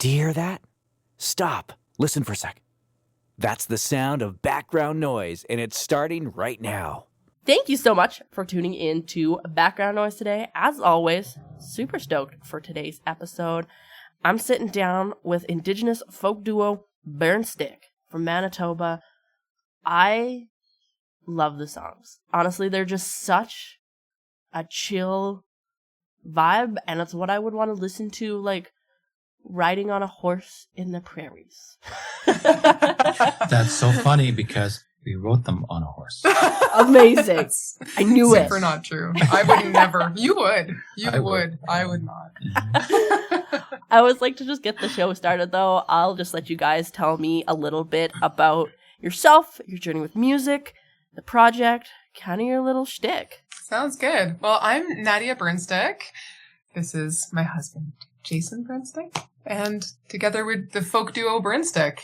Do you hear that? Stop. Listen for a sec. That's the sound of background noise, and it's starting right now. Thank you so much for tuning in to Background Noise today. As always, super stoked for today's episode. I'm sitting down with Indigenous folk duo Burnstick from Manitoba. I love the songs. Honestly, they're just such a chill vibe, and it's what I would want to listen to, like, riding on a horse in the prairies. That's so funny because we wrote them on a horse. Amazing. I knew it. Super not true. I would never. You would. You would. I would not. I always like to just get the show started, though. I'll just let you guys tell me a little bit about yourself, your journey with music, the project, kind of your little shtick. Sounds good. Well, I'm Nadia Burnstick. This is my husband, Jason Burnstick. And together we're the folk duo Burnstick.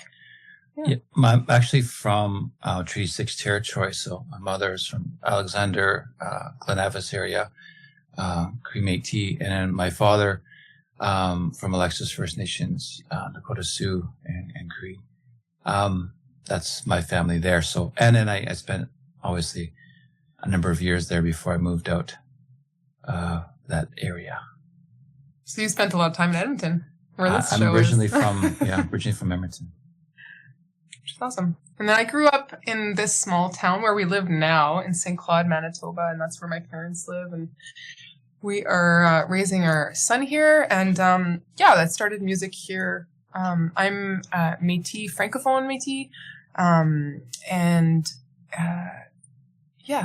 Yeah, I'm actually from Treaty 6 territory. So my mother is from Alexander, Glen Avis area, Cree Métis, and then my father from Alexis First Nations, Dakota Sioux, and Cree. That's my family there. So, and then I spent obviously a number of years there before I moved out that area. So you spent a lot of time in Edmonton, where this I'm show originally is. originally from Edmonton. Which is awesome. And then I grew up in this small town where we live now in St. Claude, Manitoba, and that's where my parents live. And we are raising our son here. And that started music here. I'm Métis, Francophone Métis.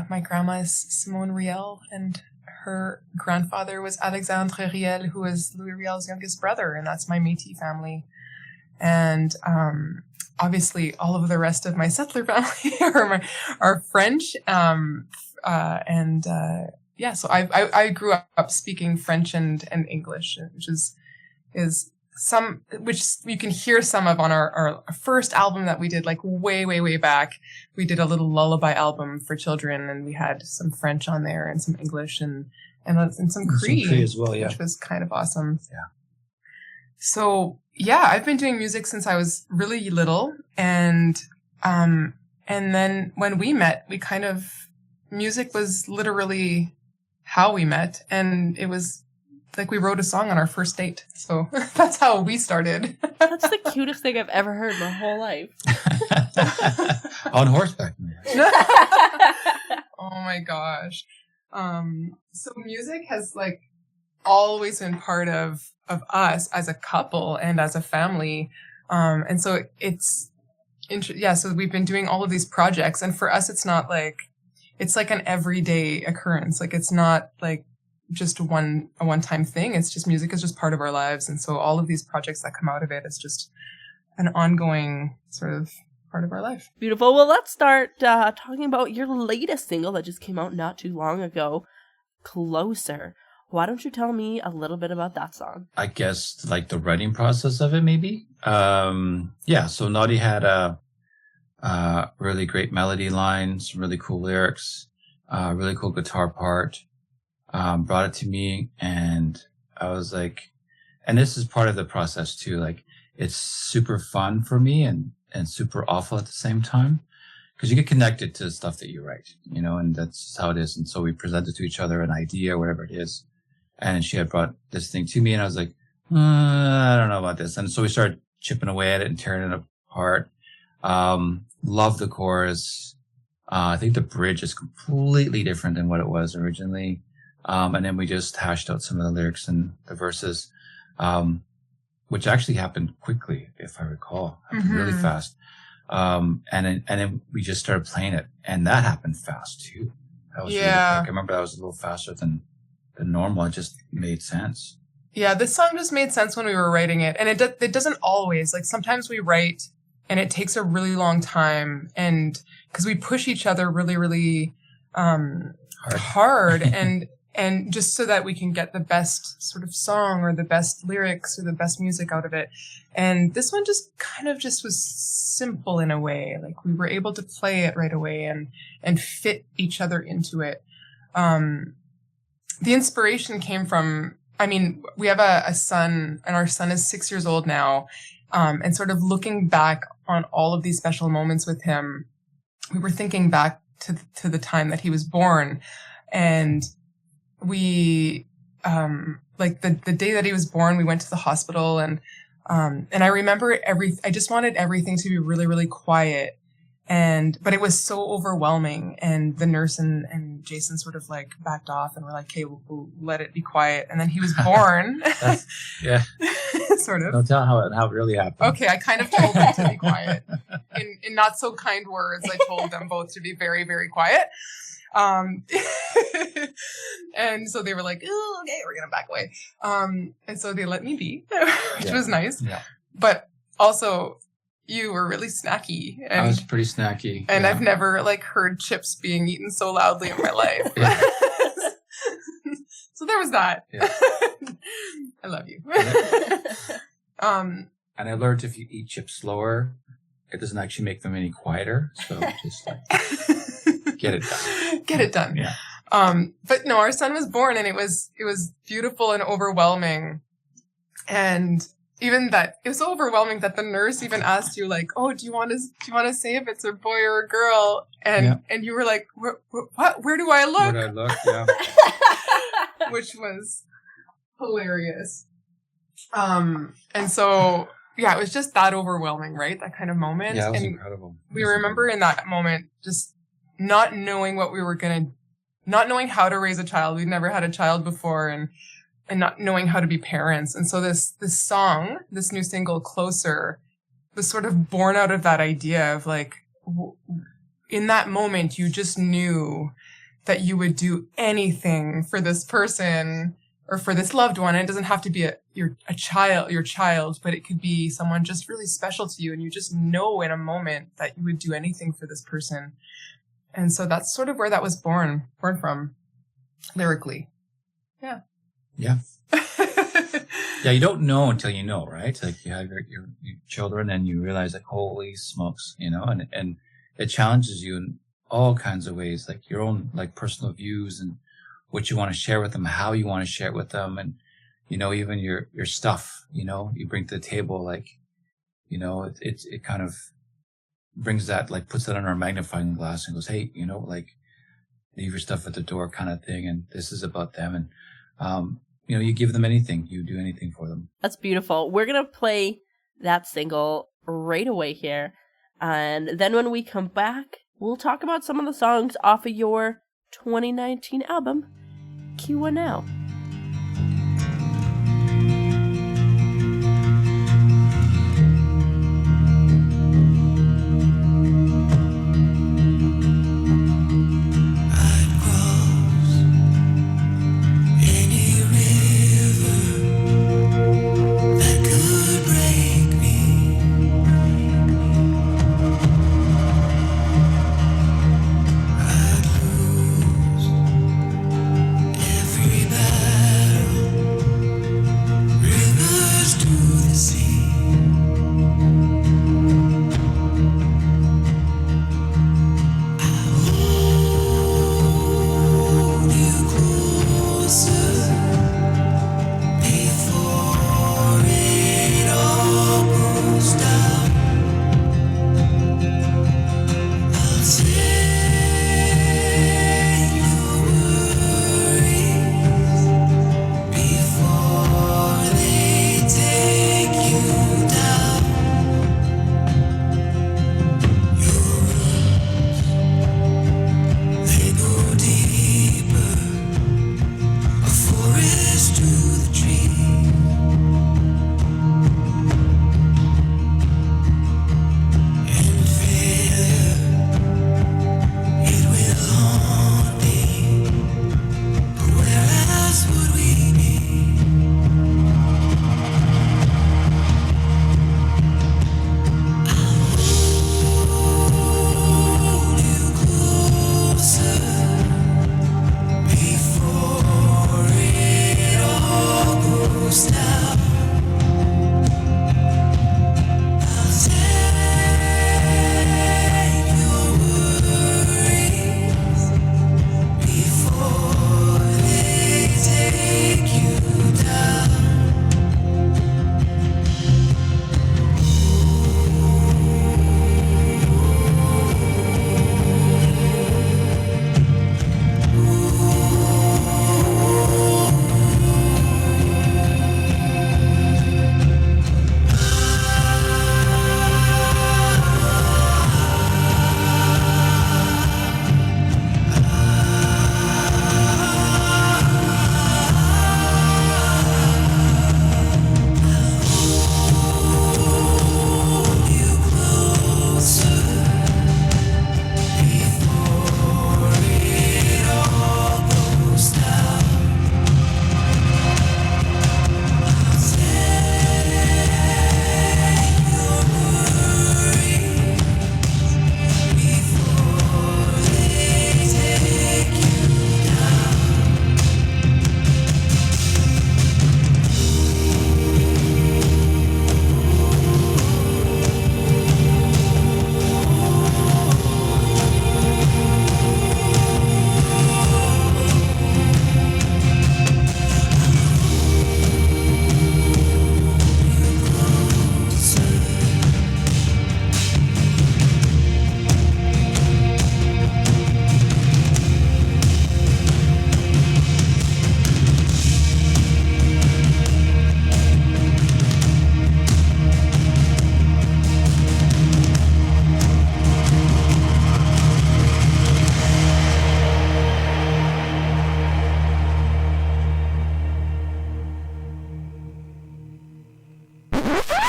My grandma is Simone Riel, and her grandfather was Alexandre Riel, who is Louis Riel's youngest brother, and that's my Métis family. And obviously, all of the rest of my settler family are French. So I grew up speaking French and English, which you can hear some of on our first album that we did, like way back. We did a little lullaby album for children, and we had some French on there and some English and some Cree. Some Cree as well, yeah. Which was kind of awesome. Yeah. So, yeah, I've been doing music since I was really little. And then when we met, music was literally how we met. And it was like we wrote a song on our first date. So that's how we started. That's the cutest thing I've ever heard in my whole life. On horseback. Oh my gosh. So music has like always been part of us as a couple and as a family. And so so we've been doing all of these projects, and for us, it's like an everyday occurrence. Like it's not like just a one-time thing. It's just music is just part of our lives. And so all of these projects that come out of it is just an ongoing sort of part of our life. Beautiful. Well, let's start talking about your latest single that just came out not too long ago, Closer. Why don't you tell me a little bit about that song? I guess like the writing process of it, maybe. So Naughty had a really great melody line, some really cool lyrics, really cool guitar part. Brought it to me, and I was like, and this is part of the process too. Like, it's super fun for me and super awful at the same time, because you get connected to the stuff that you write, and that's how it is. And so we presented to each other an idea, whatever it is. And she had brought this thing to me, and I was like, I don't know about this. And so we started chipping away at it and tearing it apart. Love the chorus. I think the bridge is completely different than what it was originally. And then we just hashed out some of the lyrics and the verses, which actually happened quickly, if I recall, really fast. And then we just started playing it, and that happened fast too. That was really quick. I remember that was a little faster than normal. It just made sense. Yeah, this song just made sense when we were writing it, and it doesn't always. Like sometimes we write, and it takes a really long time, and because we push each other really, really hard, and just so that we can get the best sort of song or the best lyrics or the best music out of it. And this one just kind of just was simple in a way. Like we were able to play it right away and fit each other into it. The inspiration came from I mean, we have a son, and our son is 6 years old now. And sort of looking back on all of these special moments with him, we were thinking back to the time that he was born, and we, like the day that he was born, we went to the hospital, and I remember I just wanted everything to be really, really quiet. But it was so overwhelming, and the nurse and Jason sort of like backed off and were like, "Okay, we'll let it be quiet." And then he was born. Yeah. Sort of. Don't tell how it really happened. Okay, I kind of told them to be quiet. In not so kind words, I told them both to be very, very quiet. And so they were like, "Oh, okay, we're gonna back away." And so they let me be, which was nice. Yeah. But also, you were really snacky. And I was pretty snacky. And yeah. I've never like heard chips being eaten so loudly in my life. Yeah. So there was that. Yeah. I love you. And I learned if you eat chips slower, it doesn't actually make them any quieter. So just like get it done. Get it done. Yeah. But no, our son was born, and it was beautiful and overwhelming. And even that, it was so overwhelming that the nurse even asked you, like, "Oh, do you want to say if it's a boy or a girl?" And you were like, "What? Where do I look?" Where do I look? Yeah. Which was hilarious. And so, yeah, it was just that overwhelming, right? That kind of moment. Yeah, it was and incredible. We remember in that moment just not knowing not knowing how to raise a child. We'd never had a child before, and not knowing how to be parents. And so this song, this new single, Closer, was sort of born out of that idea of like, in that moment, you just knew that you would do anything for this person or for this loved one. And it doesn't have to be your child, but it could be someone just really special to you. And you just know in a moment that you would do anything for this person. And so that's sort of where that was born from, lyrically. Yeah. Yeah. Yeah, you don't know until you know, right? Like you have your children and you realize like, holy smokes, and it challenges you in all kinds of ways, like your own like personal views and what you want to share with them, how you want to share it with them. And, even your stuff, you bring to the table, like, it kind of brings that, like puts that under a magnifying glass and goes, hey, like leave your stuff at the door kind of thing. And this is about them. And, you give them anything, you do anything for them. That's beautiful. We're going to play that single right away here. And then when we come back, we'll talk about some of the songs off of your 2019 album, Q&L. Everybody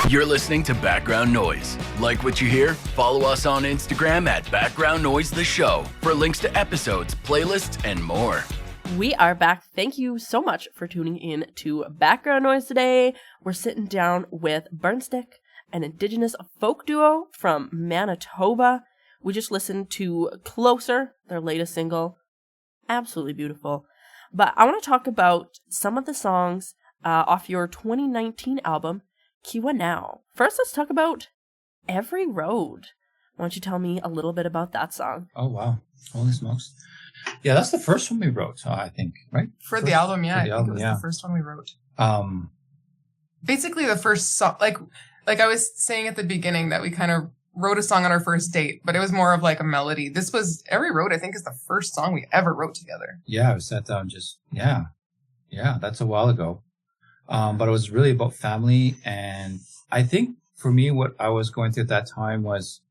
You're listening to Background Noise. Like what you hear? Follow us on Instagram at Background Noise The Show for links to episodes, playlists, and more. We are back. Thank you so much for tuning in to Background Noise today. We're sitting down with Burnstick, an Indigenous folk duo from Manitoba. We just listened to Closer, their latest single. Absolutely beautiful. But I want to talk about some of the songs off your 2019 album, Kiwa Now. First, let's talk about Every Road. Why don't you tell me a little bit about that song? Oh, wow. Holy smokes. Yeah, that's the first one we wrote, I think, right? For the album, yeah. I think it was the first one we wrote. Basically the first song, like I was saying at the beginning that we kind of wrote a song on our first date, but it was more of like a melody. This was Every Road, I think, is the first song we ever wrote together. Yeah, I sat down yeah, that's a while ago. But it was really about family. And I think for me, what I was going through at that time was,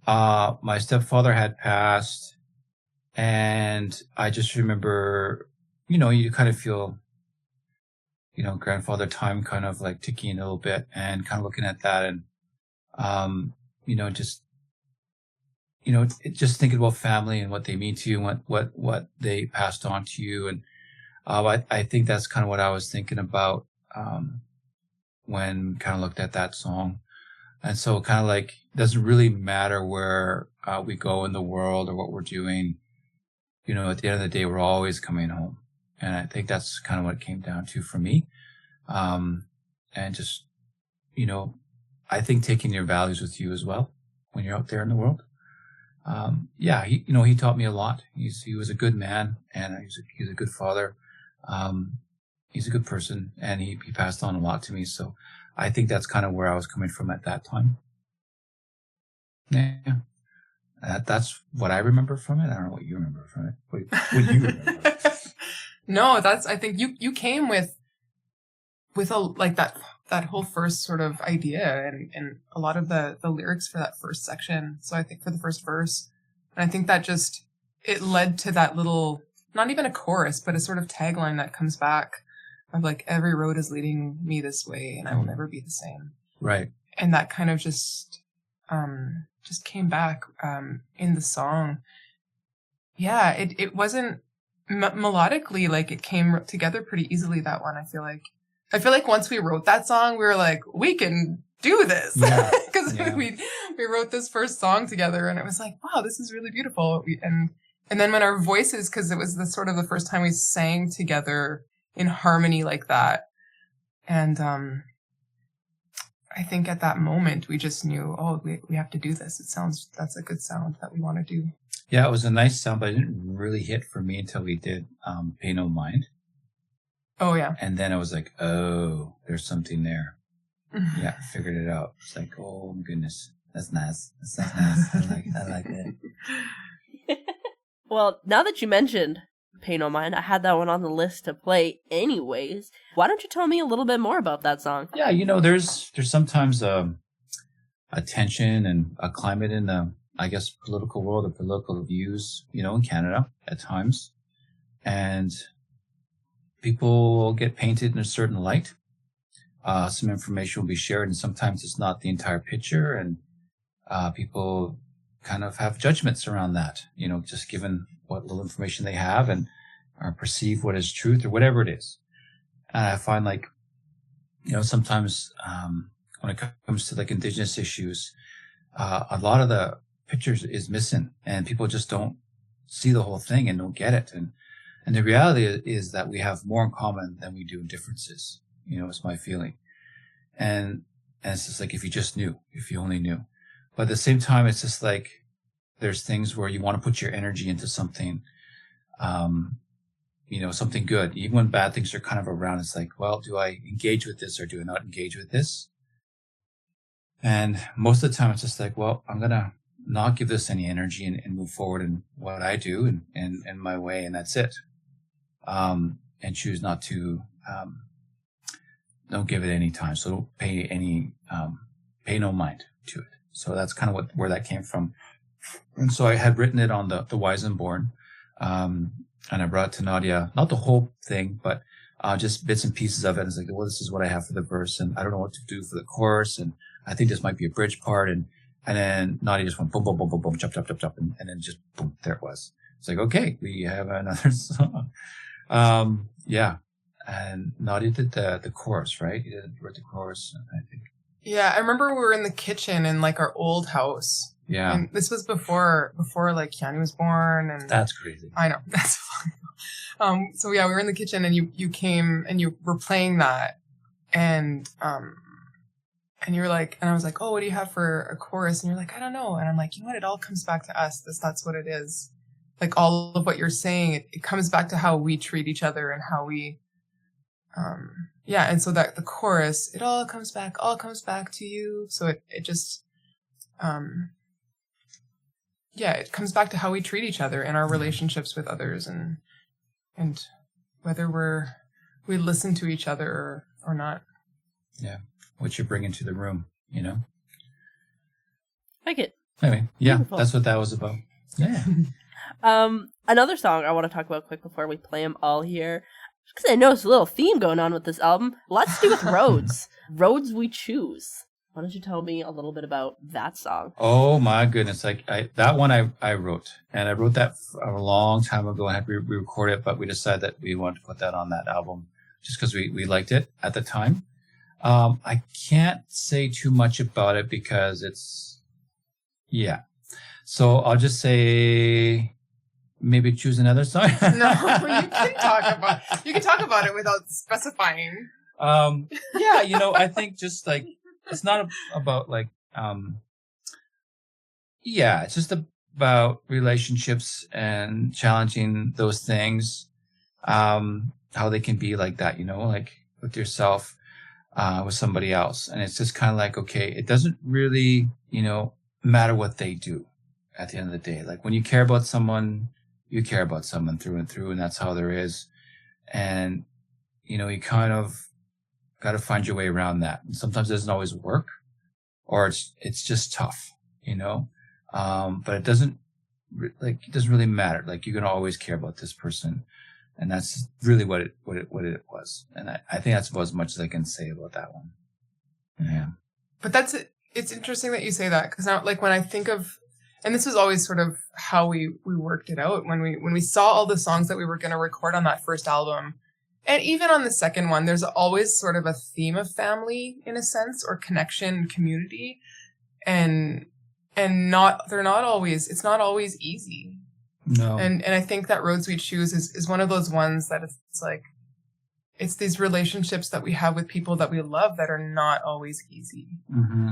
my stepfather had passed, and I just remember, you kind of feel, grandfather time kind of like ticking a little bit, and kind of looking at that and, just thinking about family and what they mean to you and what they passed on to you. And, I think that's kind of what I was thinking about, when kind of looked at that song. And so kind of like, it doesn't really matter where, we go in the world or what we're doing. At the end of the day, we're always coming home. And I think that's kind of what it came down to for me. And just, I think taking your values with you as well when you're out there in the world. He taught me a lot. He was a good man, and he was a good father. He's a good person, and he passed on a lot to me. So I think that's kind of where I was coming from at that time. Yeah. That's what I remember from it. I don't know what you remember from it. What do you remember? No, I think you came with that whole first sort of idea and a lot of the lyrics for that first section. So I think for the first verse, and I think that just, it led to that little, not even a chorus, but a sort of tagline that comes back of like, every road is leading me this way and I will never be the same. Right. And that kind of just came back, in the song. Yeah. It wasn't melodically, like it came together pretty easily, that one. I feel like once we wrote that song, we were like, we can do this. Yeah. Cause we wrote this first song together and it was like, wow, this is really beautiful. And then when our voices, cause it was the sort of the first time we sang together in harmony like that. And, I think at that moment we just knew, we have to do this. That's a good sound that we want to do. Yeah, it was a nice sound, but it didn't really hit for me until we did, Pay No Mind. Oh yeah. And then I was like, oh, there's something there. Yeah, I figured it out. It's like, oh my goodness, that's nice. That's nice. I like it. Well, now that you mentioned Pay No Mind, I had that one on the list to play anyways. Why don't you tell me a little bit more about that song? Yeah, there's sometimes a tension and a climate in the, I guess, political world, the political views, in Canada at times. And people will get painted in a certain light. Some information will be shared, and sometimes it's not the entire picture. And people kind of have judgments around that, just given what little information they have and or perceive what is truth or whatever it is. And I find like, sometimes when it comes to like Indigenous issues, a lot of the pictures is missing and people just don't see the whole thing and don't get it. And the reality is that we have more in common than we do in differences. It's my feeling. And it's just like, if you only knew. But at the same time, it's just like, there's things where you want to put your energy into something, something good. Even when bad things are kind of around, it's like, well, do I engage with this or do I not engage with this? And most of the time it's just like, well, I'm going to not give this any energy and move forward in what I do and my way. And that's it. And choose not to, don't give it any time. So don't pay no mind to it. So that's kind of where that came from. And so I had written it on the Wise and Born. And I brought it to Nadia, not the whole thing, but just bits and pieces of it. And it's like, well, this is what I have for the verse, and I don't know what to do for the chorus, and I think this might be a bridge part, and then Naughty just went boom, boom, boom, boom, boom, chop, chop, chop, chop, and then just boom, there it was. It's like, okay, we have another song. Yeah, and Naughty did the chorus, right? He wrote the chorus, I think. Yeah, I remember we were in the kitchen in like our old house. Yeah, and this was before like Keanu was born, and that's crazy. I know, that's fun. So yeah, we were in the kitchen, and you came and you were playing that, and you were like, and I was like, oh, what do you have for a chorus? And you're like, I don't know. And I'm like, you know what? It all comes back to us. That's what it is. Like all of what you're saying, it comes back to how we treat each other and how we, yeah. And so that the chorus, it all comes back to you. So it just, yeah, it comes back to how we treat each other and our relationships with others, and whether we listen to each other or not. Yeah, what you're bringing to the room, you know. Like it. Anyway, yeah, Beautiful. that's what that was about. Yeah. Another song I want to talk about quick before we play them all here, because I noticed a little theme going on with this album. Let's do with Roads. Roads We Choose. Why don't you tell me a little bit about that song? Oh my goodness! Like that one I wrote, and I wrote that a long time ago. I had to re-record it, but we decided that we wanted to put that on that album just because we liked it at the time. I can't say too much about it because it's, yeah. So I'll just say maybe choose another song. No, you can talk about it without specifying. Yeah, you know, I think just like, it's not about like, yeah, it's just about relationships and challenging those things, how they can be like that, you know, like with yourself, with somebody else. And it's just kind of like, okay, it doesn't really, you know, matter what they do at the end of the day. Like when you care about someone, you care about someone through and through, and that's how there is. And, you know, you kind of got to find your way around that. And sometimes it doesn't always work, or it's just tough, you know? But it doesn't really matter. Like you're going to always care about this person. And that's really what it was. And I think that's about as much as I can say about that one. Yeah. But it's interesting that you say that, because now, like when I think of, and this was always sort of how we worked it out when we saw all the songs that we were going to record on that first album, and even on the second one, there's always sort of a theme of family in a sense, or connection, community, and it's not always easy. No. And I think that Roads We Choose is one of those ones that it's like, it's these relationships that we have with people that we love that are not always easy. Mm-hmm.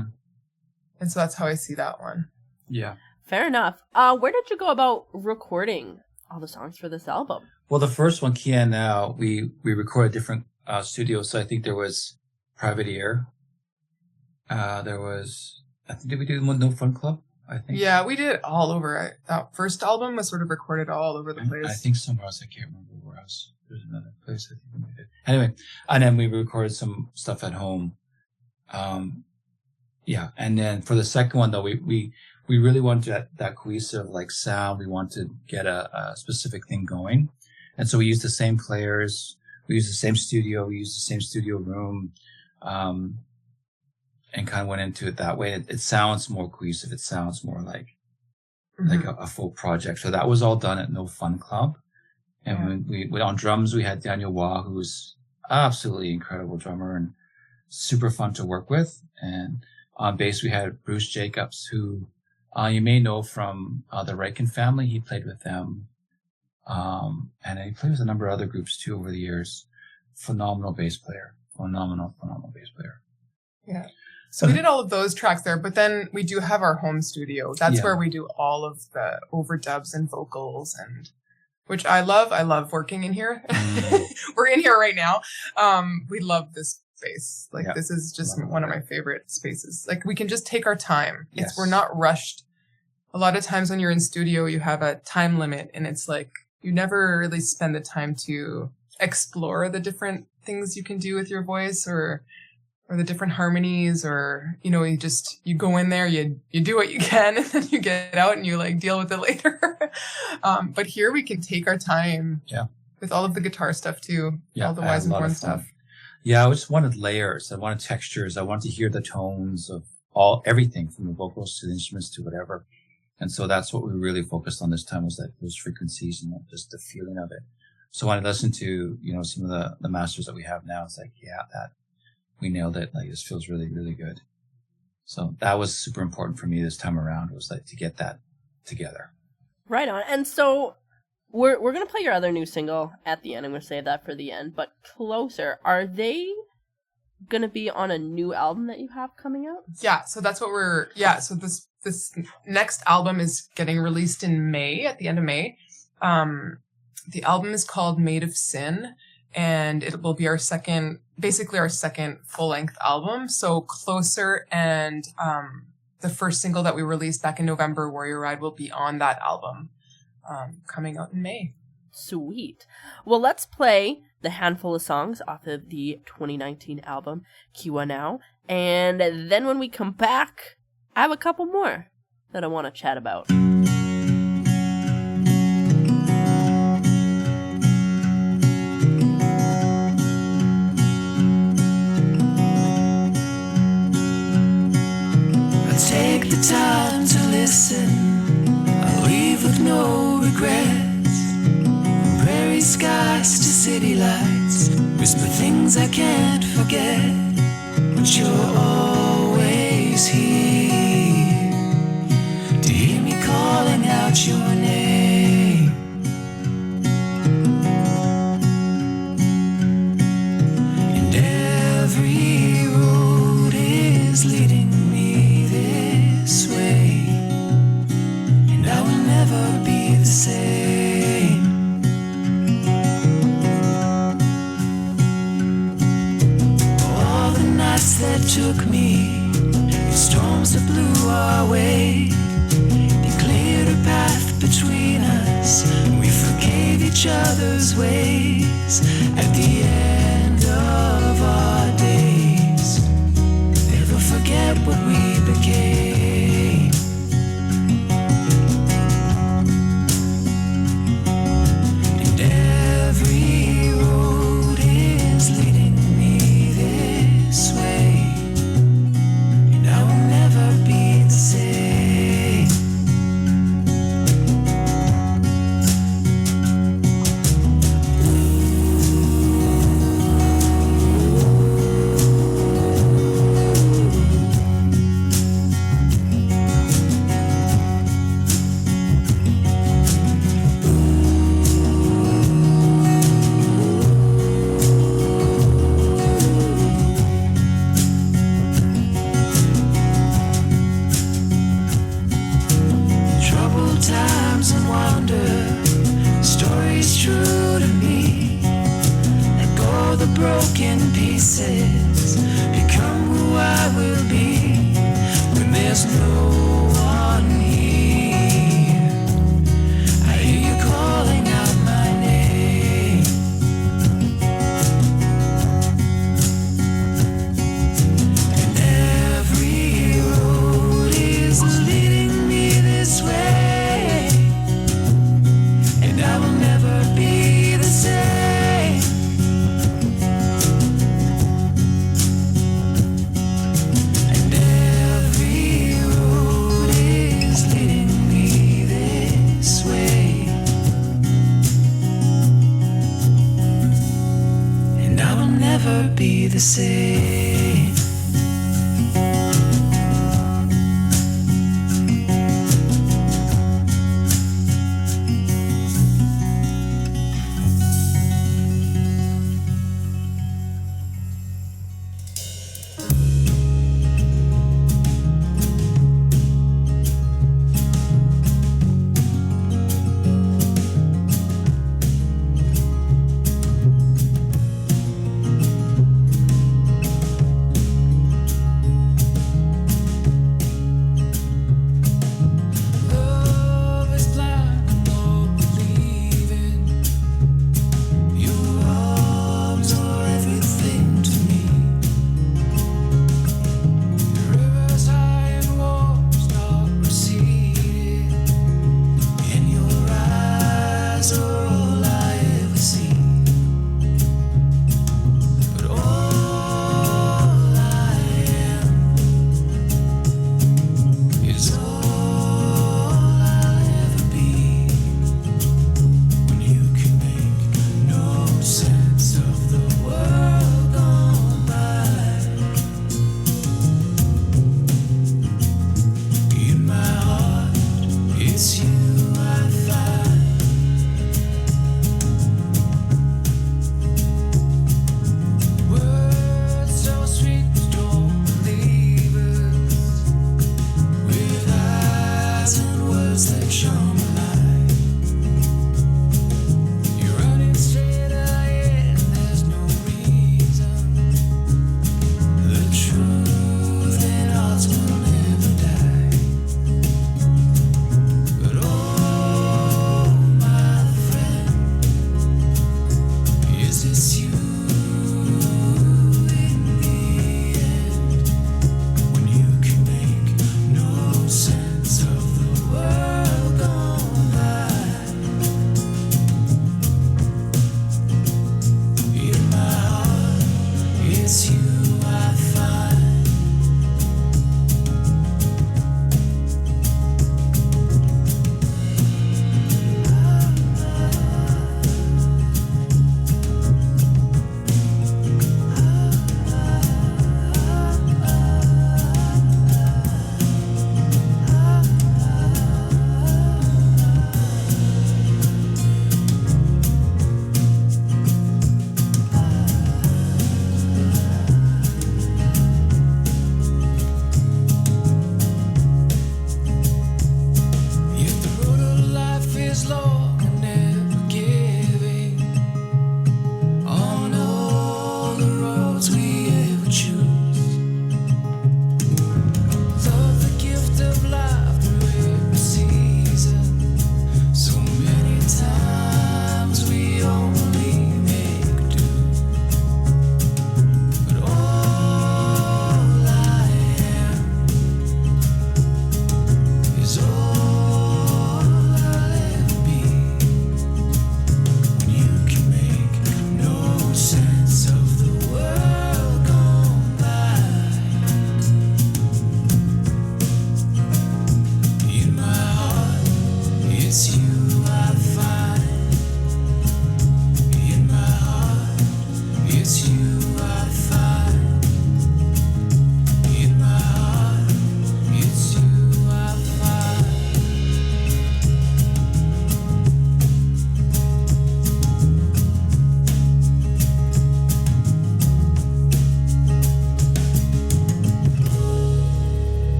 And so that's how I see that one. Yeah. Fair enough. Where did you go about recording all the songs for this album? Well, the first one, Kia Now, we recorded different studios. So I think there was Private Ear. There was, I think, did we do No Fun Club? I think. Yeah, we did it all over. That first album was sort of recorded all over the place. I think somewhere else. I can't remember where else. There's another place I think we did. Anyway, and then we recorded some stuff at home. Yeah, and then for the second one though, we really wanted that cohesive like sound. We wanted to get a specific thing going, and so we used the same players. We used the same studio. We used the same studio room. And kind of went into it that way. It sounds more cohesive. It sounds more like a full project. So that was all done at No Fun Club. And we on drums, we had Daniel Waugh, who was absolutely incredible drummer and super fun to work with. And on bass, we had Bruce Jacobs, who you may know from the Riken family. He played with them. And he played with a number of other groups too over the years. Phenomenal bass player. Phenomenal bass player. Yeah. So we did all of those tracks there, but then we do have our home studio. That's where we do all of the overdubs and vocals, and which I love. I love working in here. We're in here right now. We love this space. Like this is just one of my favorite spaces. Like we can just take our time. We're not rushed. A lot of times when you're in studio, you have a time limit, and it's like you never really spend the time to explore the different things you can do with your voice, or the different harmonies, or, you know, you go in there, you do what you can, and then you get out and you like deal with it later. But here we can take our time. Yeah. with all of the guitar stuff too. Yeah, all the I had Wise a and lot Born of fun. stuff. Yeah, I just wanted layers. I wanted textures. I wanted to hear the tones of everything from the vocals to the instruments to whatever. And so that's what we really focused on this time, was like those frequencies and just the feeling of it. So when I listen to, some of the masters that we have now, it's like, yeah, that we nailed it. Like, this feels really, really good. So that was super important for me this time around, was like to get that together. Right on. And so we're going to play your other new single at the end. I'm going to save that for the end. But Closer, are they going to be on a new album that you have coming out? Yeah, so that's what so this next album is getting released in May, at the end of May. The album is called Made of Sin, and it will be our second full-length album. So Closer and the first single that we released back in November, Warrior Ride, will be on that album, coming out in May. Sweet. Well, let's play the handful of songs off of the 2019 album, Kiwa Now. And then when we come back, I have a couple more that I want to chat about. Take the time to listen. I'll leave with no regrets. From prairie skies to city lights, whisper things I can't forget. But you're always here to hear me calling out your name. And every road is leading this way, and I will never be the same. All the nights that took me, the storms that blew our way, they cleared a path between us. We forgave each other's ways at the end of our days. Never forget what we became. And every road is leading me this way, and I will never be the same. Troubled times and wonder, stories true to me. Let go the broken pieces, become who I will be. When there's no one here, I hear you calling out my name. And every road is leading me this way, and I will never be the same. And every road is leading me this way, and I will never be the same.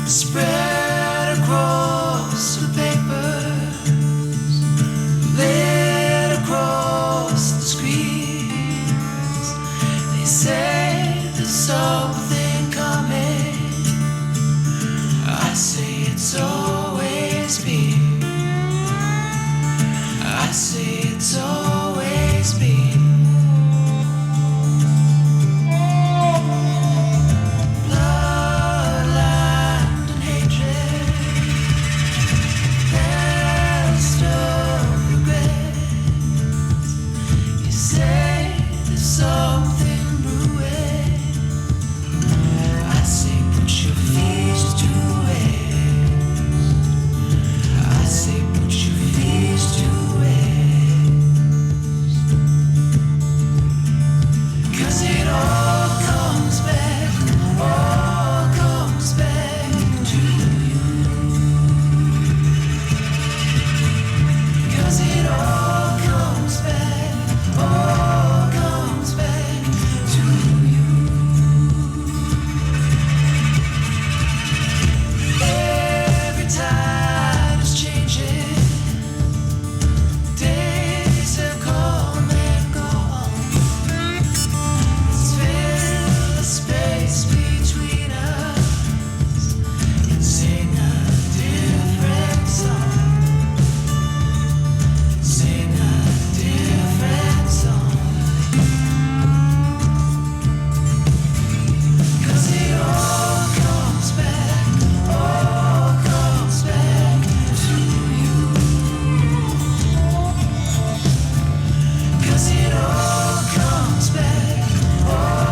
spread across the papers, laid across the screens. They say there's something coming. I say it's always been. I say it's always been. Bloodline and hatred, past of regrets. You say there's something brewing. I say put your feet to it. I say put your feet to it. 'Cause it all comes back to you. 'Cause it all comes back to you. Every tide is changing. Days have come and gone. Let's fill the space between us and sing a different song. Sing a different song. 'Cause it all comes back to you. 'Cause it all comes back to you.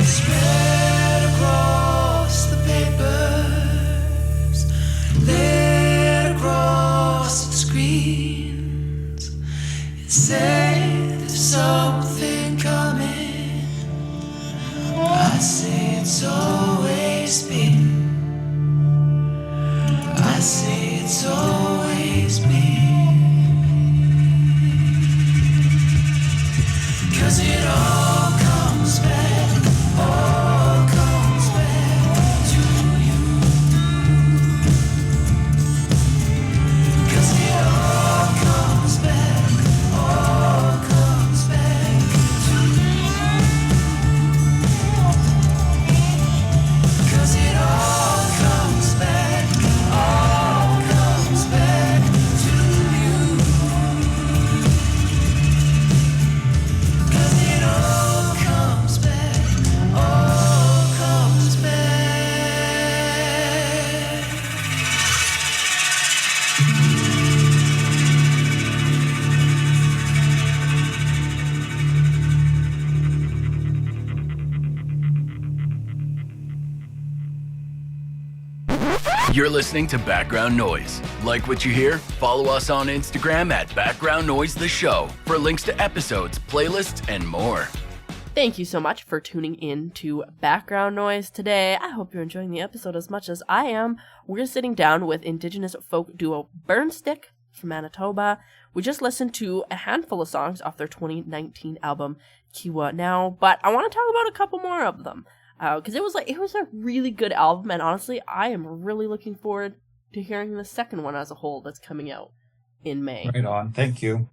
Spread across the papers, laid across the screens. You say there's something coming. I say it's always been. I say it's always been. 'Cause it all comes back to you. 'Cause it all comes back to you. 'Cause it all comes back to you. 'Cause it all comes back. You're listening to Background Noise. Like what you hear? Follow us on Instagram at Background Noise The Show for links to episodes, playlists, and more. Thank you so much for tuning in to Background Noise today. I hope you're enjoying the episode as much as I am. We're sitting down with Indigenous folk duo Burnstick from Manitoba. We just listened to a handful of songs off their 2019 album Kiwa Now, but I want to talk about a couple more of them because it was a really good album, and honestly, I am really looking forward to hearing the second one as a whole that's coming out in May. Right on. Thank you.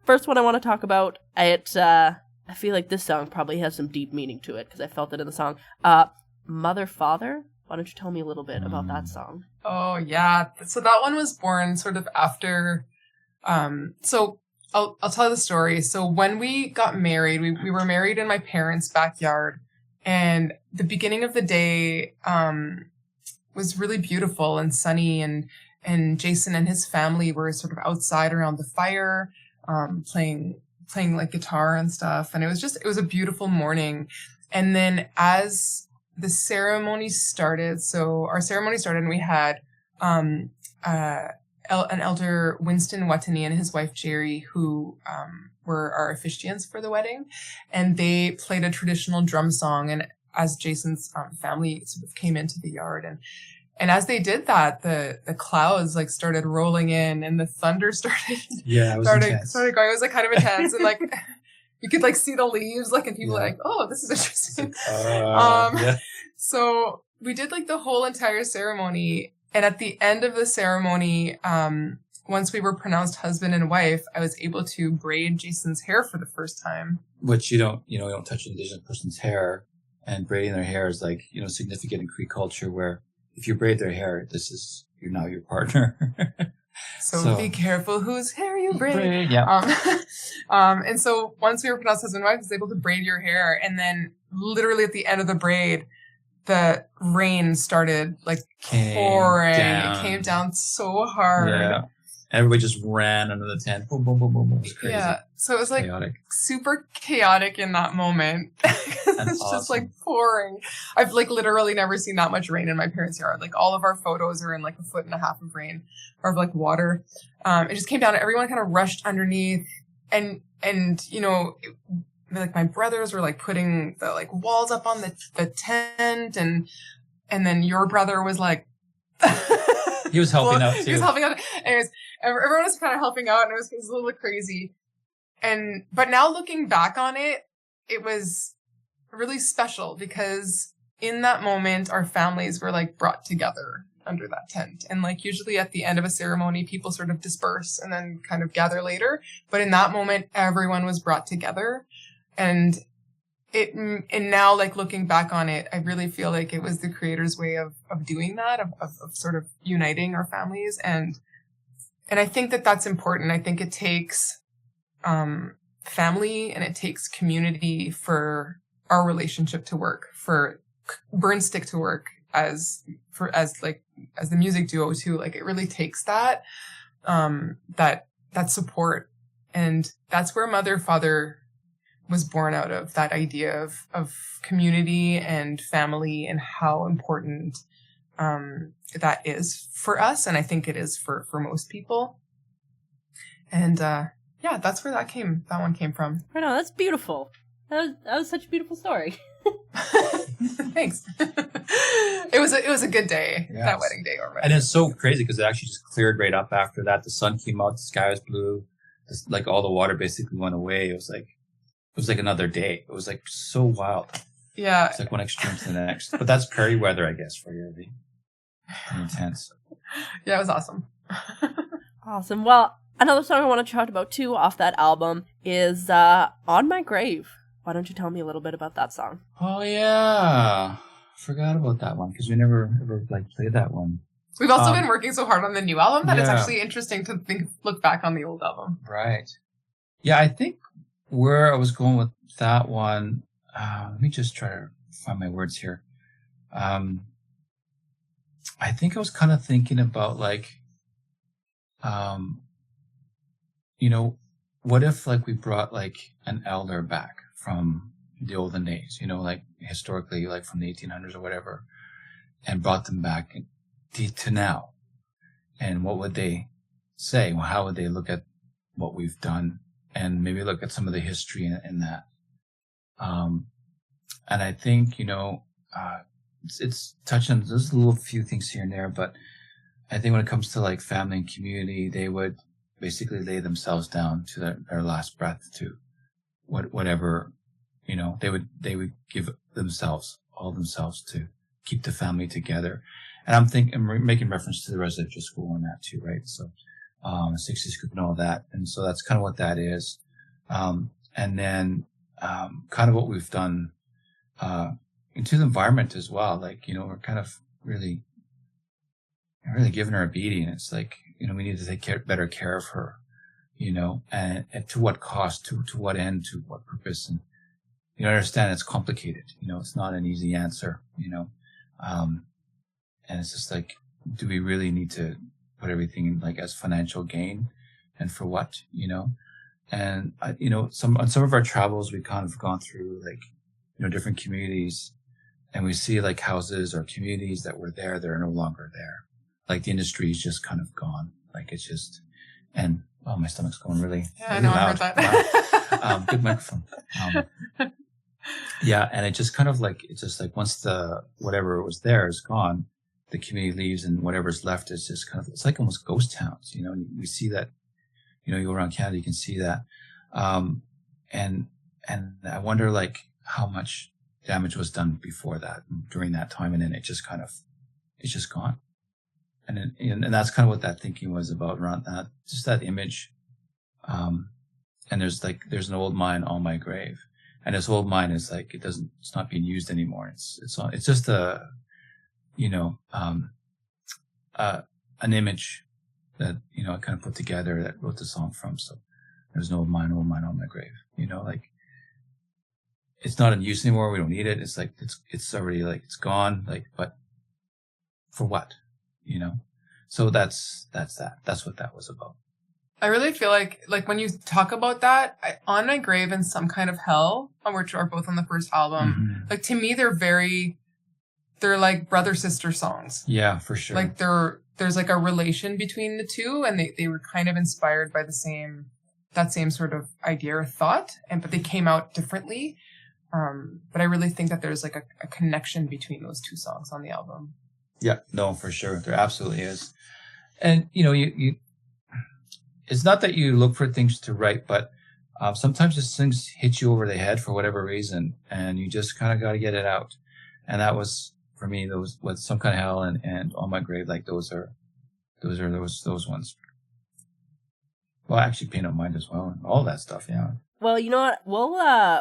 First one I want to talk about, I feel like this song probably has some deep meaning to it because I felt it in the song. Mother Father? Why don't you tell me a little bit about that song? Oh, yeah. So that one was born sort of after. So I'll tell the story. So when we got married, we were married in my parents' backyard, and the beginning of the day was really beautiful and sunny, and Jason and his family were sort of outside around the fire, playing like guitar and stuff, and it was a beautiful morning. And then as the ceremony started, so our ceremony started, and we had an elder, Winston Watani, and his wife Jerry, who were our officiants for the wedding, and they played a traditional drum song. And as Jason's family sort of came into the yard, and as they did that, the clouds like started rolling in, and the thunder started started going. It was like kind of intense, and like you could like see the leaves, like, and people were like, "Oh, this is interesting." So we did like the whole entire ceremony. And at the end of the ceremony, once we were pronounced husband and wife, I was able to braid Jason's hair for the first time. Which you don't touch an Indigenous person's hair, and braiding their hair is like, significant in Cree culture, where if you braid their hair, you're now your partner. So be careful whose hair you braid. Yeah. And so once we were pronounced husband and wife, I was able to braid your hair. And then literally at the end of the braid, the rain started like pouring. It came down so hard. Yeah. Everybody just ran under the tent. Boom, boom, boom, boom, boom. It was crazy. Yeah. So it was like super chaotic in that moment. It's awesome. Just like pouring. I've like literally never seen that much rain in my parents' yard. Like all of our photos are in like 1.5 feet of rain or of like water. It just came down and everyone kind of rushed underneath, and like my brothers were like putting the like walls up on the tent, and then your brother was like he was helping out too. He was helping out. Anyways, everyone was kind of helping out, and it was a little bit crazy. But now looking back on it, it was really special because in that moment our families were like brought together under that tent. And like usually at the end of a ceremony, people sort of disperse and then kind of gather later. But in that moment, everyone was brought together. And now like looking back on it, I really feel like it was the Creator's way of doing that, of sort of uniting our families. And I think that that's important. I think it takes family and it takes community for our relationship to work, for Burnstick to work as the music duo too. Like it really takes that support. And that's where Mother Father was born out of, that idea of community and family and how important that is for us. And I think it is for most people. And yeah, that's where that one came from. I know, that's beautiful. That was such a beautiful story. Thanks. It was a good day, yes. That wedding day. And it's so crazy because it actually just cleared right up after that. The sun came out, the sky was blue, like all the water basically went away. It was like another day. It was like so wild. Yeah. It's like one extreme to the next. But that's prairie weather, I guess, for you. Pretty intense. Yeah, it was awesome. Awesome. Well, another song I want to chat about too off that album is On My Grave. Why don't you tell me a little bit about that song? Oh, yeah. Forgot about that one because we never ever played that one. We've also been working so hard on the new album that it's actually interesting to look back on the old album. Right. Yeah, I think where I was going with that one, let me just try to find my words here. I think I was kind of thinking about what if we brought an elder back from the olden days, historically, from the 1800s or whatever, and brought them back to now. And what would they say? Well, how would they look at what we've done and maybe look at some of the history in that? And I think, it's touching on just a little few things here and there, but I think when it comes to family and community, they would basically lay themselves down to their last breath to whatever, they would give all themselves to keep the family together. And I'm making reference to the residential school and that too, right? So, 60s group and all that. And so that's kind of what that is. And then, kind of what we've done, into the environment as well. We're kind of really giving her a beating. It's we need to take better care of her and to what cost, to what end, to what purpose. And, I understand it's complicated, it's not an easy answer, and it's just like, do we really need to put everything like as financial gain, and for what, And on some of our travels, we kind of gone through like, different communities, and we see like houses or communities that were there that are no longer there. Like the industry is just kind of gone. Like it's just, and oh, my stomach's going really, Yeah, really I know, loud. I heard that. Loud. Good microphone. Yeah, and it just kind of like, it's just like once the whatever was there is gone, the community leaves, and whatever's left is just kind of, it's like almost ghost towns. We see that. You go around Canada, you can see that. And I wonder like how much damage was done before that, during that time. And then it's just gone. And that's kind of what that thinking was about around that, just that image. And there's an old mine on my grave, and this old mine is like, it's not being used anymore. It's just an image that, I kind of put together, that wrote the song from. So there's an old mine on my grave, like it's not in use anymore. We don't need it. It's like, it's already like, it's gone. Like, but for what, So that's what that was about. I really feel like when you talk about that, On My Grave and Some Kind of Hell, which are both on the first album, like to me, they're like brother-sister songs. Yeah, for sure. Like there's like a relation between the two, and they were kind of inspired by that same sort of idea or thought, but they came out differently. But I really think that there's like a connection between those two songs on the album. Yeah, no, for sure. There absolutely is. And, you it's not that you look for things to write, but sometimes just things hit you over the head for whatever reason, and you just kind of got to get it out. And that was, for me, those, with Some Kind of Hell and On My Grave, like those ones. Well, actually, Paint Up Mind as well, and all that stuff, yeah. Well, you know what?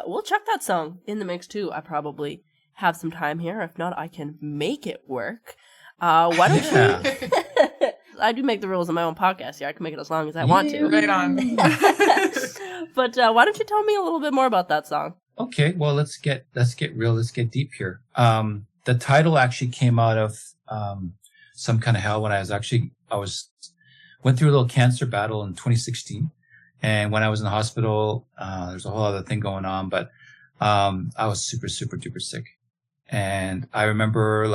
We'll chuck that song in the mix too. I probably have some time here. If not, I can make it work. Why don't you? I do make the rules on my own podcast here. I can make it as long as I want to. Right on. But why don't you tell me a little bit more about that song? Okay, well, let's get real. Let's get deep here. The title actually came out of Some Kind of Hell when I went through a little cancer battle in 2016. And when I was in the hospital, there's a whole other thing going on, but I was super, super duper sick. And I remember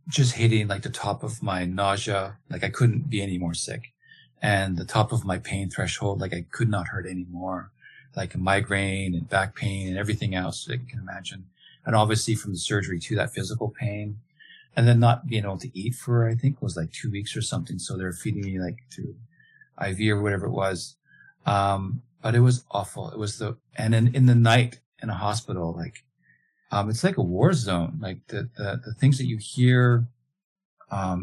just hitting like the top of my nausea, like I couldn't be any more sick. And the top of my pain threshold, like I could not hurt anymore, like a migraine and back pain and everything else that you can imagine. And obviously from the surgery too, that physical pain. And then not being able to eat for, I think, was like 2 weeks or something. So they were feeding me like through IV or whatever it was. But it was awful. It was and in the night in a hospital, like, it's like a war zone. Like the things that you hear,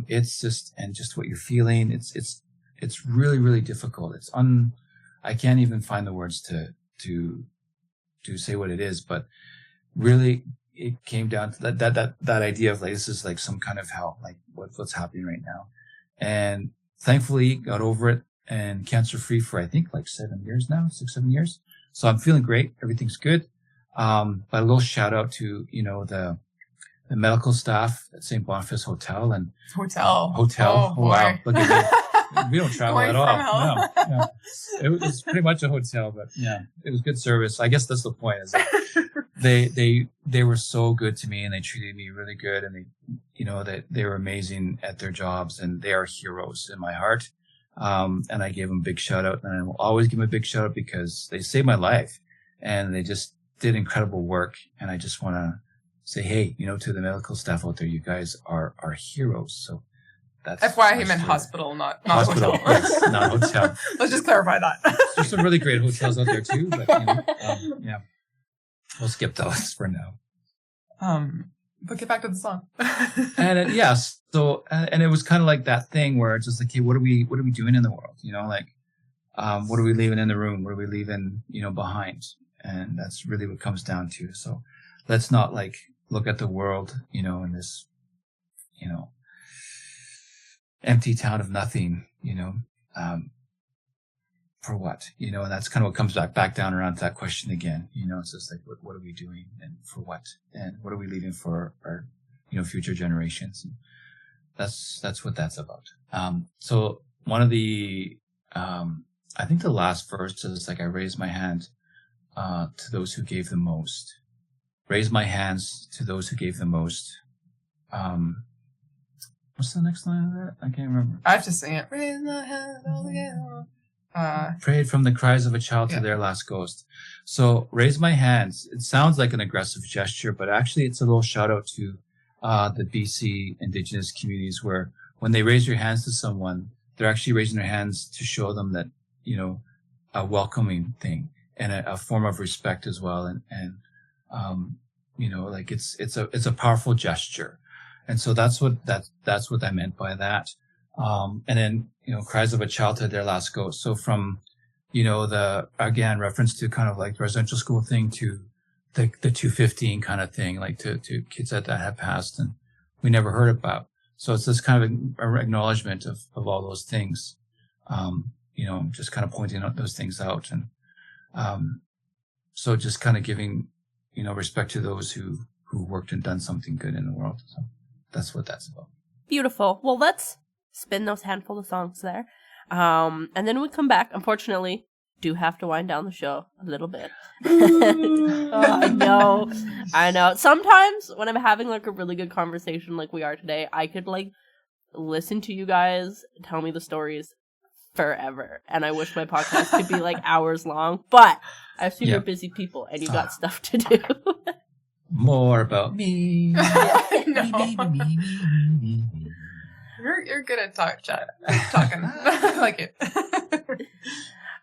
it's just what you're feeling. It's really, really difficult. I can't even find the words to say what it is, but really, it came down to that idea of like, this is like some kind of hell, like what's happening right now. And thankfully got over it and cancer free for, I think, like 7 years now, 6-7 years. So I'm feeling great. Everything's good. But a little shout out to, the medical staff at St. Boniface Hotel and Hotel. Oh, wow. Boy. Look at we don't travel Going at all. from hell. No. It was pretty much a hotel, but yeah, it was good service. I guess that's the point, is that they were so good to me, and they treated me really good, and they were amazing at their jobs, and they are heroes in my heart. And I gave them a big shout out, and I will always give them a big shout out because they saved my life, and they just did incredible work. And I just want to say, hey, to the medical staff out there, you guys are heroes. So that's FYI, he meant hospital, not hospital. hotel. Yes, not hotel. Let's just clarify that. There's some really great hotels out there too, but yeah, we'll skip those for now. But get back to the song. And so it was kind of like that thing where it's just like, hey, what are we doing in the world? What are we leaving in the room? What are we leaving, behind? And that's really what it comes down to. So let's not like look at the world, in this, empty town of nothing, for what, and that's kind of what comes back down around to that question again. It's just like, what are we doing and for what? And what are we leaving for our, future generations? And that's what that's about. So one of the, I think the last verse is like, I raise my hand, to those who gave the most. Raise my hands to those who gave the most. What's the next line of that? I can't remember. I have to sing it. Raise my hand all together. Prayed from the cries of a child to their last ghost. So raise my hands. It sounds like an aggressive gesture, but actually it's a little shout out to the BC Indigenous communities, where when they raise your hands to someone, they're actually raising their hands to show them that, a welcoming thing and a form of respect as well. And like it's a powerful gesture. And so that's what I meant by that. And then, cries of a child to their last ghost. So from, the, again, reference to kind of like the residential school thing to the 215 kind of thing, like to kids that have passed and we never heard about. So it's this kind of an acknowledgement of all those things, just kind of pointing out those things out. And, so just kind of giving, respect to those who worked and done something good in the world. So that's what that's about. Beautiful. Well, let's spin those handful of songs there. And then we come back. Unfortunately, do have to wind down the show a little bit. Oh, I know. Sometimes when I'm having like a really good conversation like we are today, I could like listen to you guys tell me the stories forever. And I wish my podcast could be like hours long, but I assume you're busy people and you got stuff to do. More about me. You're good at talking. I like it.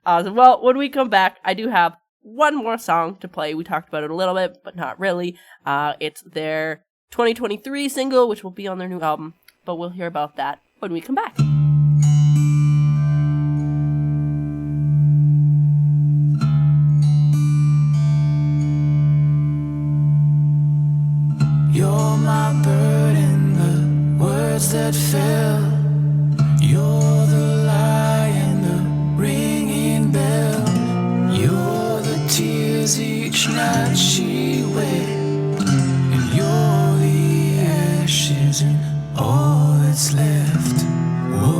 Awesome. Well, when we come back, I do have one more song to play. We talked about it a little bit, but not really. It's their 2023 single, which will be on their new album, but we'll hear about that when we come back. You're my bird in the words that fell. You're the lie and the ringing bell. You're the tears each night she wept. And you're the ashes and all that's left. Whoa.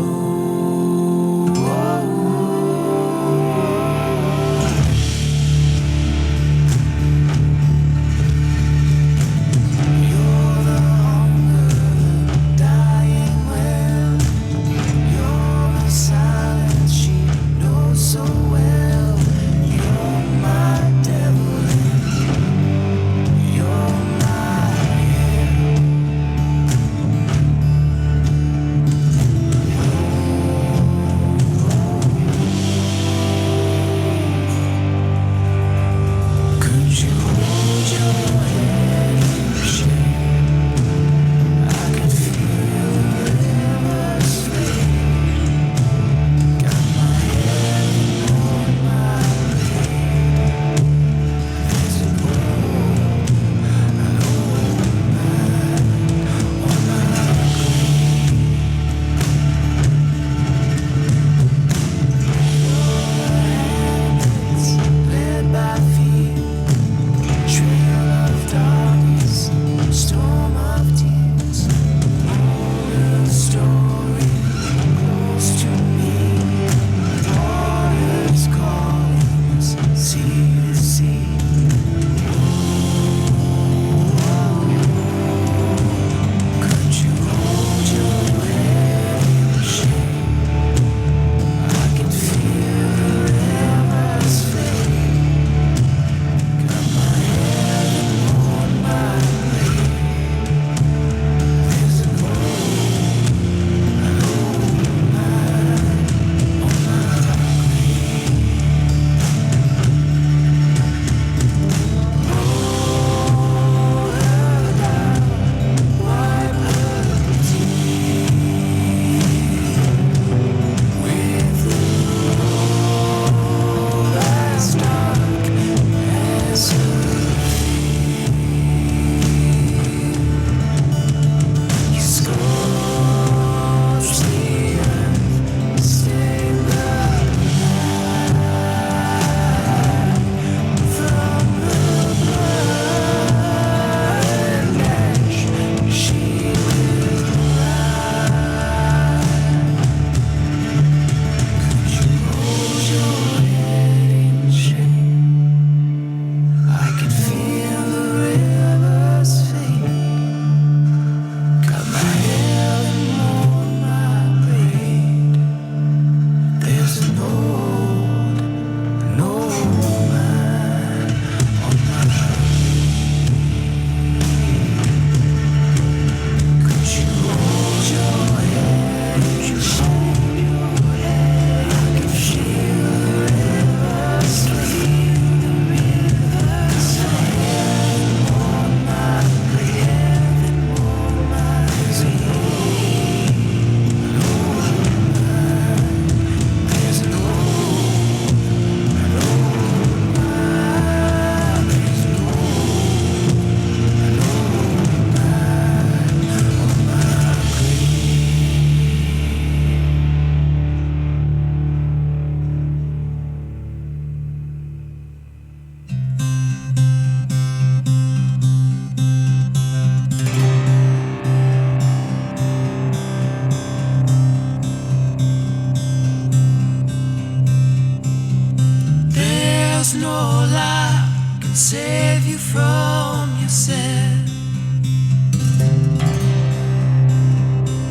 can save you from yourself.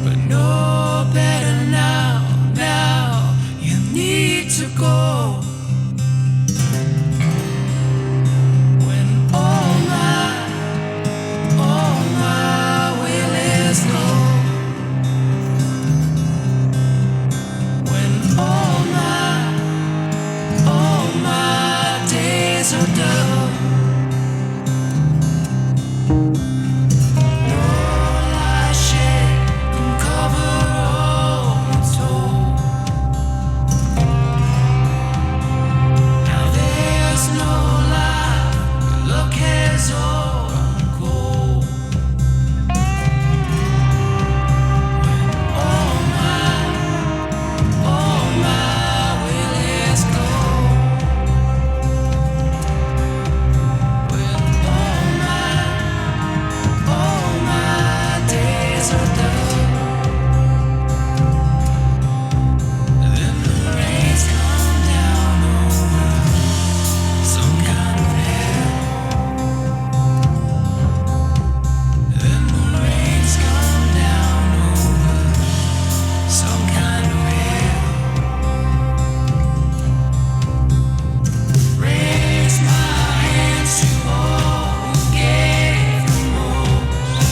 But no better now, now you need to go. When all my will is gone. When all my days are done. No light shade can cover all it's told. Now there's no life, your luck has all gone cold. All my will is gone. When all my days are done. Then the rains come down over some kind of hell. Then the rains come down over some kind of hell. Raise my hands to all who gave the most.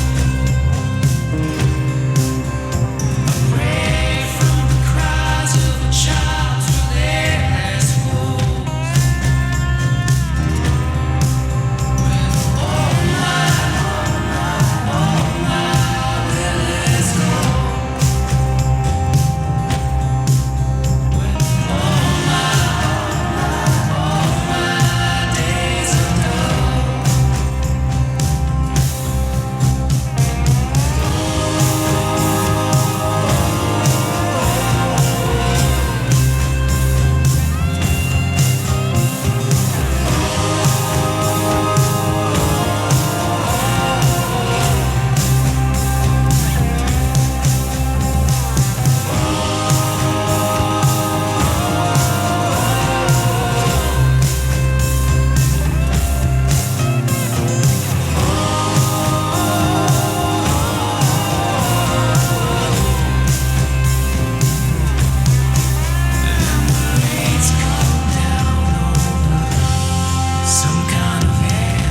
Pray from the cries of a child to their last woes. When all my will is gone. When all my days are done. Rains come down over some kind of hell.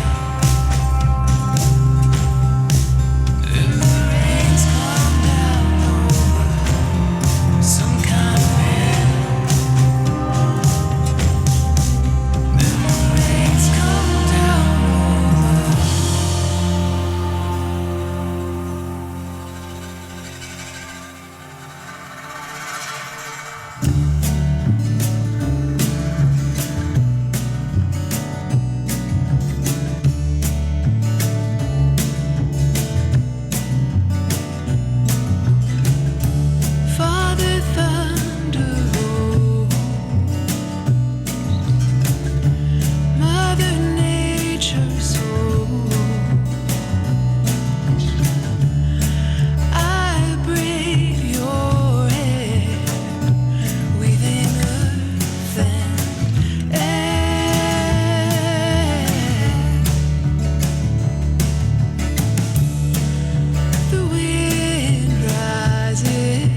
Then the rains come down over some kind of hell. Then the rains come down over. Father Thunder rolls, Mother Nature soars. I brave your head within earth and air. The wind rises,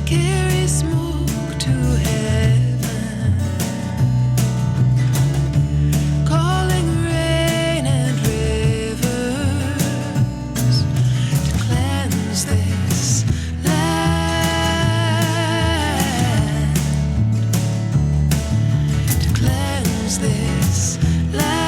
carries smoke to heaven, calling rain and rivers to cleanse this land, to cleanse this land.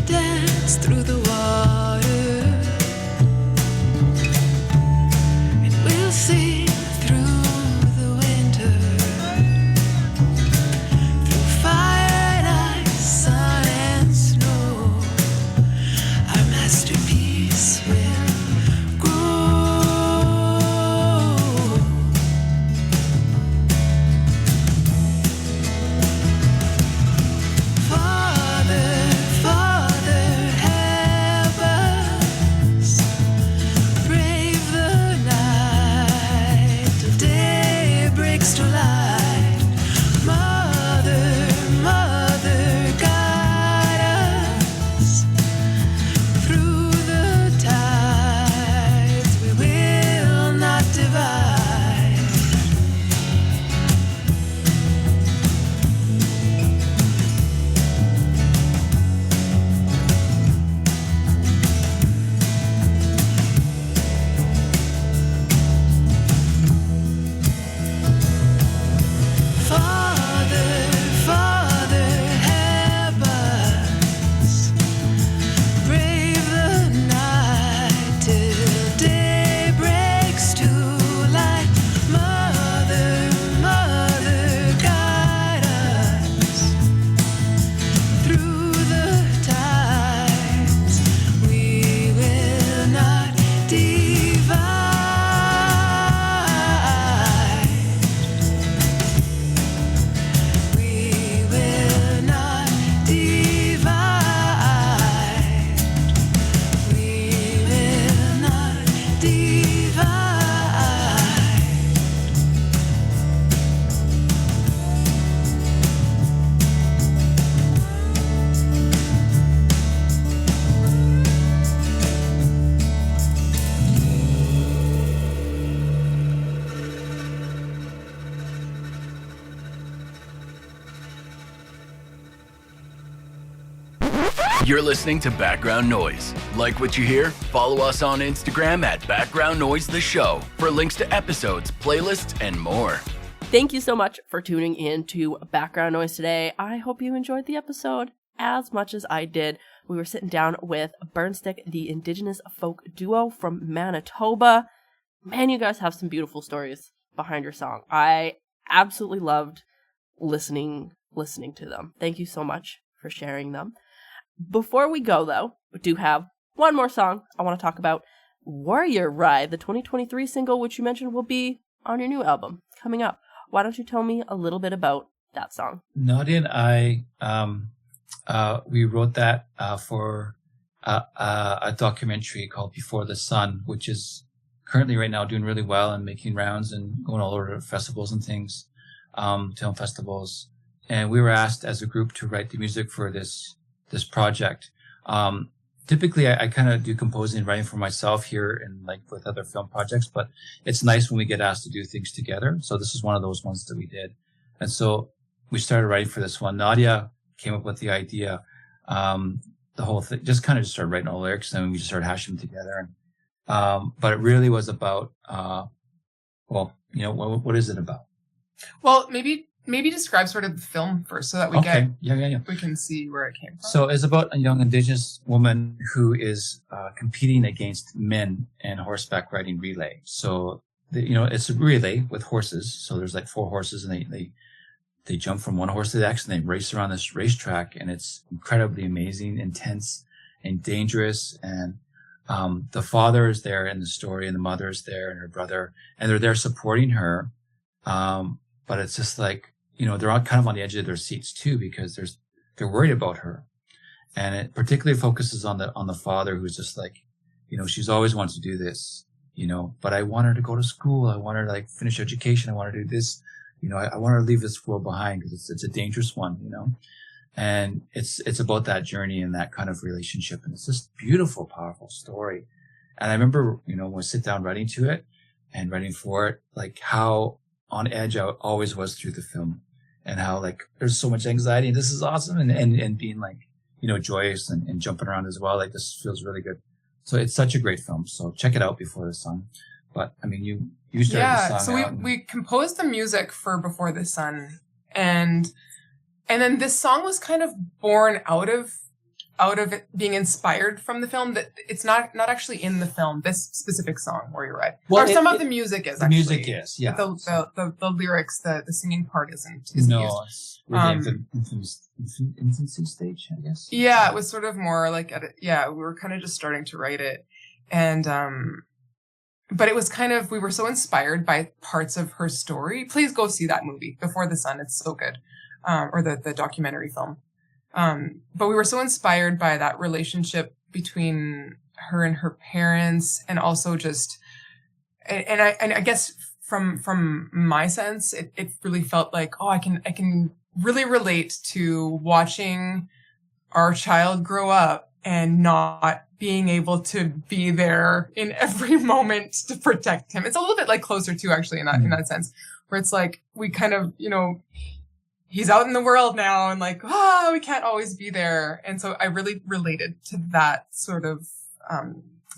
dance through the water, and we'll sing through the winter, through fire and ice, sun and snow. Our masterpiece will grow. Father, Father, help us brave the night till day breaks to light. Mother, Mother, guide us through the tides. We will not divide. Father, Father, help us brave the night till day breaks to light. Mother, Mother, guide us through the tides. We will not divide. We will not divide. We will not divide. You're listening to Background Noise. Like what you hear? Follow us on Instagram at Background Noise The Show for links to episodes, playlists, and more. Thank you so much for tuning in to Background Noise today. I hope you enjoyed the episode as much as I did. We were sitting down with Burnstick, the Indigenous folk duo from Manitoba. Man, you guys have some beautiful stories behind your song. I absolutely loved listening to them. Thank you so much for sharing them. Before we go, though, we do have one more song I want to talk about. Warrior Ride, the 2023 single, which you mentioned will be on your new album coming up. Why don't you tell me a little bit about that song? Nadia and I, we wrote that for a documentary called Before the Sun, which is currently right now doing really well and making rounds and going all over festivals and things, film festivals. And we were asked as a group to write the music for this project. Typically I kind of do composing and writing for myself here and like with other film projects, but it's nice when we get asked to do things together. So this is one of those ones that we did. And so we started writing for this one. Nadia came up with the idea. The whole thing just kind of just started writing all the lyrics and we just started hashing them together. But it really was about, what is it about? Well, maybe describe sort of the film first so that we we can see where it came from. So it's about a young Indigenous woman who is competing against men in horseback riding relay. So, it's a relay with horses. So there's like 4 horses and they jump from one horse to the next and they race around this racetrack. And it's incredibly amazing, intense and dangerous. And the father is there in the story and the mother is there and her brother. And they're there supporting her. But it's just like, they're all kind of on the edge of their seats too, because they're worried about her. And it particularly focuses on the father who's just like, she's always wanted to do this, but I want her to go to school. I want her to like finish education. I want her to do this, I want her to leave this world behind because it's a dangerous one, and it's about that journey and that kind of relationship. And it's this beautiful, powerful story. And I remember, when we sit down writing to it and writing for it, like how on edge I always was through the film. And how like there's so much anxiety and this is awesome and being like, joyous and jumping around as well. Like this feels really good. So it's such a great film. So check it out Before the Sun. But I mean, you started the song so out we composed the music for Before the Sun, and then this song was kind of born out of out of it being inspired from the film. That it's not actually in the film, this specific song, Warrior Ride. Well, or some of the music is, actually. Music is, yeah. The lyrics, the singing part isn't No, used. it's really infancy stage, I guess. Yeah, it was sort of more like, we were kind of just starting to write it. And, but it was kind of, we were so inspired by parts of her story. Please go see that movie, Before the Sun. It's so good. Or the documentary film. But we were so inspired by that relationship between her and her parents, and also just, and I guess from my sense, it really felt like, oh, I can really relate to watching our child grow up and not being able to be there in every moment to protect him. It's a little bit like Closer too, actually, in that sense, where it's like we kind of, he's out in the world now, and like, we can't always be there. And so I really related to that sort of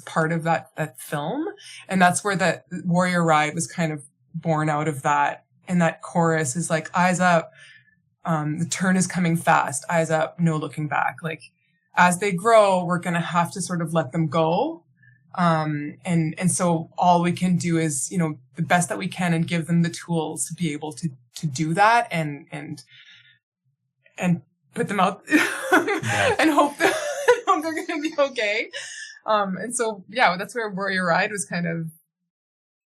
part of that film. And that's where that Warrior Ride was kind of born out of that. And that chorus is like, eyes up, the turn is coming fast, eyes up, no looking back. Like, as they grow, we're going to have to sort of let them go. And so all we can do is, the best that we can, and give them the tools to be able to do that, and put them out and hope that they're going to be okay. And so, yeah, that's where Warrior Ride was kind of,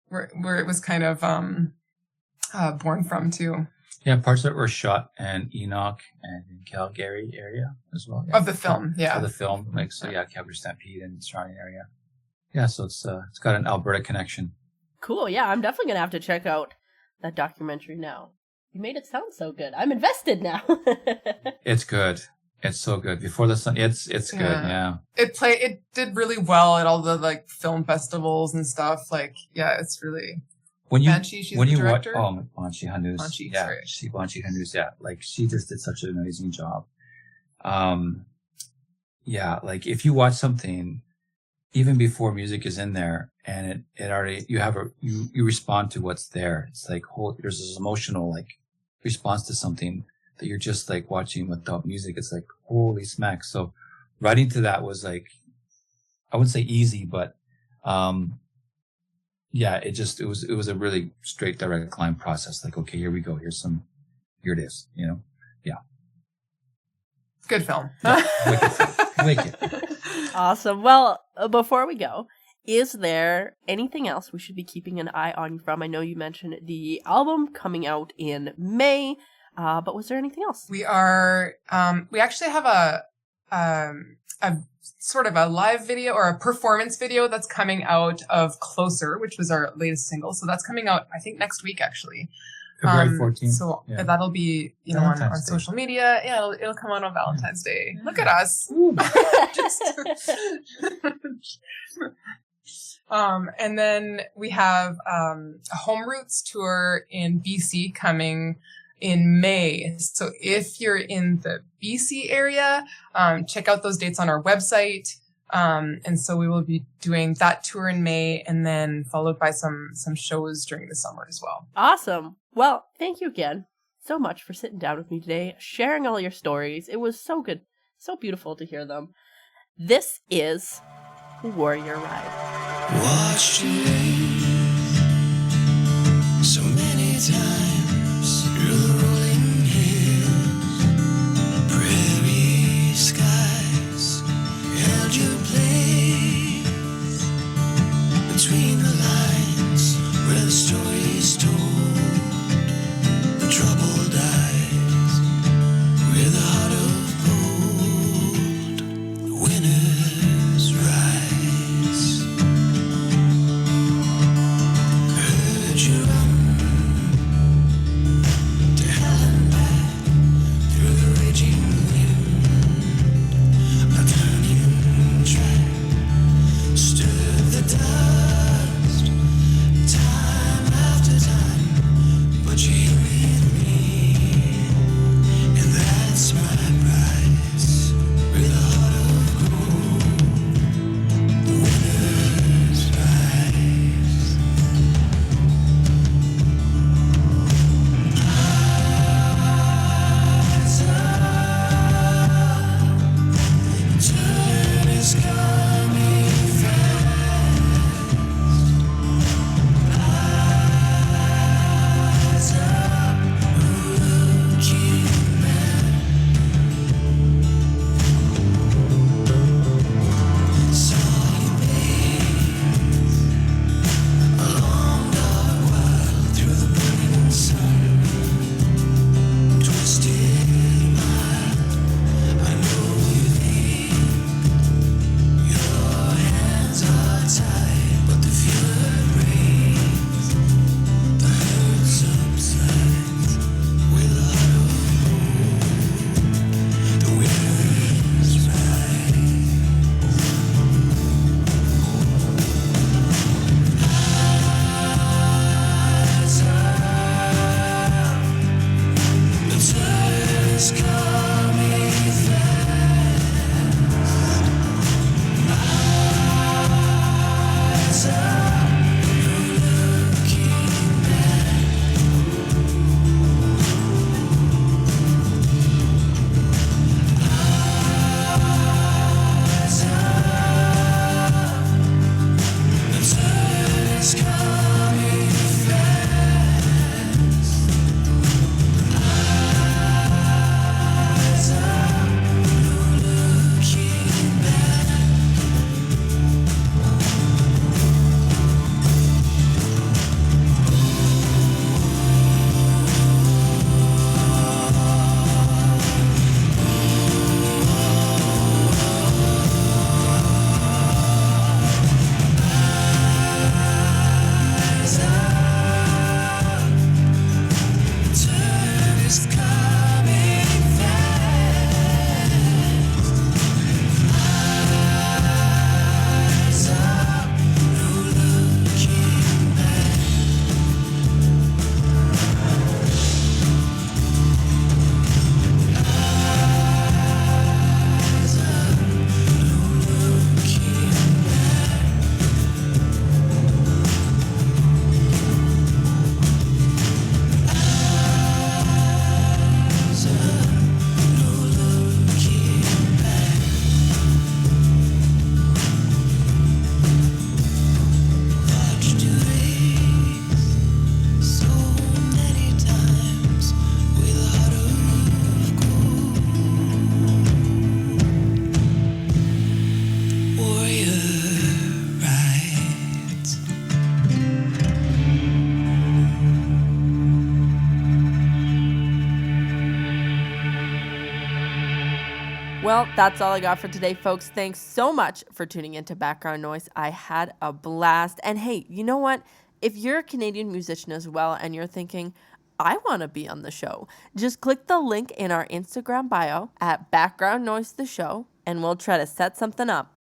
where it was kind of, born from too. Yeah, parts that were shot in Enoch and in Calgary area as well. Yeah. Of the film, yeah. Of the film, Calgary Stampede and surrounding area. Yeah, so it's got an Alberta connection. Cool, yeah, I'm definitely going to have to check out that documentary now. You made it sound so good. I'm invested now. It's good. It's so good. Before the Sun, it's good, yeah. It did really well at all the, like, film festivals and stuff. Like, yeah, it's really... Banshee, she's the director. Banshee Hanus. Banshee Hanus, yeah. Like, she just did such an amazing job. Yeah, like, if you watch something, even before music is in there, and it already, you respond to what's there. It's like, there's this emotional, like, response to something that you're just, like, watching without music. It's like, holy smack. So, writing to that was, like, I wouldn't say easy, but, yeah, it was a really straight, direct climb process. Like, okay, here we go. Here it is, Yeah. Good film. Yeah, wicked. Awesome. Well, before we go, is there anything else we should be keeping an eye on from? I know you mentioned the album coming out in May, but was there anything else? We actually have a sort of a live video or a performance video that's coming out of Closer, which was our latest single. So that's coming out, I think, next week, actually. February 14th. So that'll be, on social media. Yeah, it'll come out on Valentine's Day. Look at us. And then we have a Home Roots tour in BC coming in May. So if you're in the BC area, check out those dates on our website. And so we will be doing that tour in May, and then followed by some shows during the summer as well. Awesome. Well, thank you again so much for sitting down with me today, sharing all your stories. It was so good, so beautiful to hear them. This is Warrior Ride. Watched you so many times through the rolling hills, prairie skies, held your place between the lines where the story's told, the troubled eyes with a heart of gold, the winners rise. Heard you run Well, that's all I got for today, folks. Thanks so much for tuning into Background Noise. I had a blast. And hey, you know what? If you're a Canadian musician as well and you're thinking, I want to be on the show, just click the link in our Instagram bio at Background Noise the Show and we'll try to set something up.